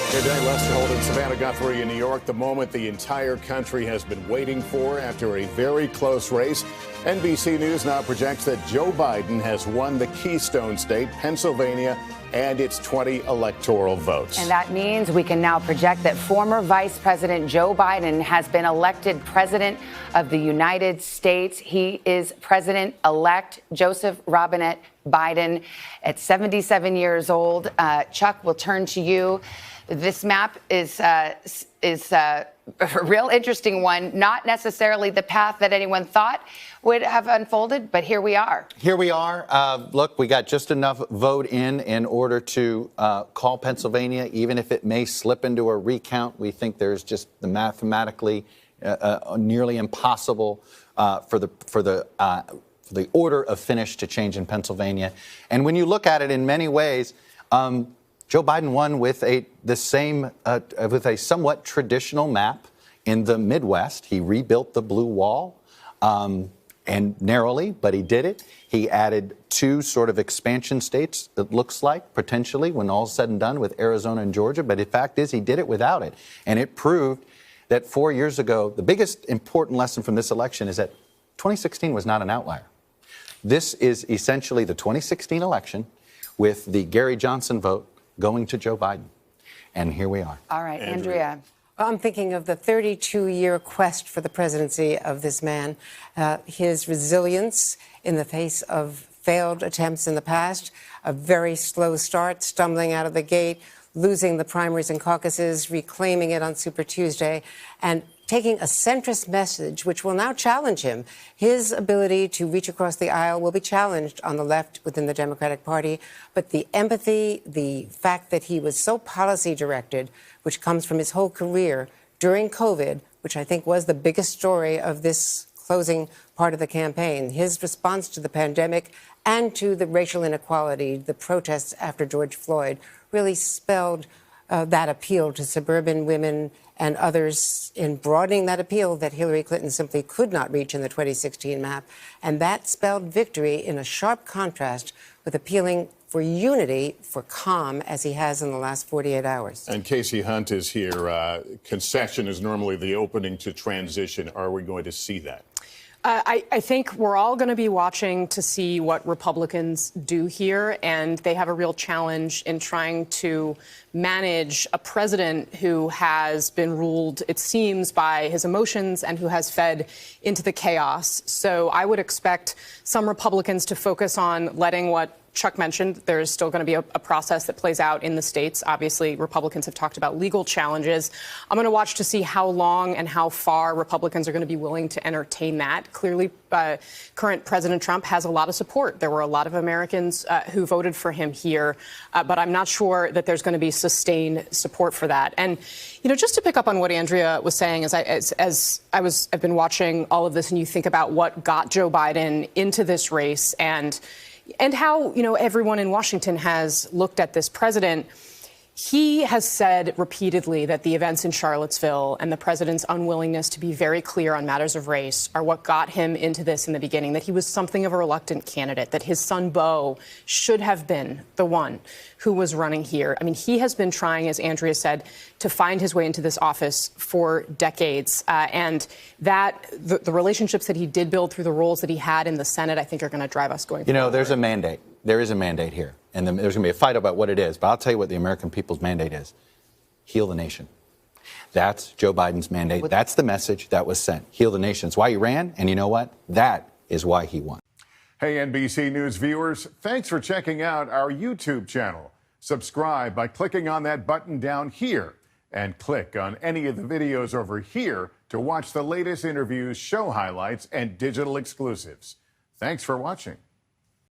Today, Lester Holt and Savannah Guthrie in New York, the moment the entire country has been waiting for after a very close race. NBC News now projects that Joe Biden has won the Keystone State, Pennsylvania, and its 20 electoral votes. And that means we can now project that former Vice President Joe Biden has been elected President of the United States. He is President-elect Joseph Robinette Biden at 77 years old. Chuck, we'll turn to you. This map is a real interesting one, not necessarily the path that anyone thought would have unfolded, but here we are. Here we are. Look, we got just enough vote in order to call Pennsylvania, even if it may slip into a recount. We think there's just the mathematically nearly impossible for the order of finish to change in Pennsylvania. And when you look at it in many ways, Joe Biden won with a somewhat traditional map in the Midwest. He rebuilt the blue wall, and narrowly, but he did it. He added two sort of expansion states, it looks like, potentially, when all's said and done, with Arizona and Georgia. But the fact is, he did it without it. And it proved that 4 years ago, the biggest important lesson from this election is that 2016 was not an outlier. This is essentially the 2016 election with the Gary Johnson vote going to Joe Biden. And here we are. All right, Andrea. I'm thinking of the 32-year quest for the presidency of this man, his resilience in the face of failed attempts in the past, a very slow start, stumbling out of the gate, losing the primaries and caucuses, reclaiming it on Super Tuesday, and taking a centrist message, which will now challenge him. His ability to reach across the aisle will be challenged on the left within the Democratic Party. But the empathy, the fact that he was so policy-directed, which comes from his whole career during COVID, which I think was the biggest story of this closing part of the campaign, his response to the pandemic and to the racial inequality, the protests after George Floyd, really spelled that appeal to suburban women and others in broadening that appeal that Hillary Clinton simply could not reach in the 2016 map. And that spelled victory in a sharp contrast with appealing for unity, for calm, as he has in the last 48 hours. And Casey Hunt is here. Concession is normally the opening to transition. Are we going to see that? I think we're all going to be watching to see what Republicans do here, and they have a real challenge in trying to manage a president who has been ruled, it seems, by his emotions and who has fed into the chaos. So I would expect some Republicans to focus on letting what Chuck mentioned. There's still going to be a process that plays out in the states. Obviously, Republicans have talked about legal challenges. I'm going to watch to see how long and how far Republicans are going to be willing to entertain that. Clearly, current President Trump has a lot of support. There were a lot of Americans who voted for him here, but I'm not sure that there's going to be sustained support for that. And, you know, just to pick up on what Andrea was saying, I've been watching all of this, and you think about what got Joe Biden into this race and how, you know, everyone in Washington has looked at this president. He has said repeatedly that the events in Charlottesville and the president's unwillingness to be very clear on matters of race are what got him into this in the beginning, that he was something of a reluctant candidate, that his son Beau should have been the one who was running here. I mean, he has been trying, as Andrea said, to find his way into this office for decades. And that the relationships that he did build through the roles that he had in the Senate, I think, are going to drive us going forward. You know, there's a mandate. There is a mandate here. And then there's going to be a fight about what it is. But I'll tell you what the American people's mandate is. Heal the nation. That's Joe Biden's mandate. That's the message that was sent. Heal the nation. It's why he ran. And you know what? That is why he won. Hey, NBC News viewers, thanks for checking out our YouTube channel. Subscribe by clicking on that button down here and click on any of the videos over here to watch the latest interviews, show highlights, and digital exclusives. Thanks for watching.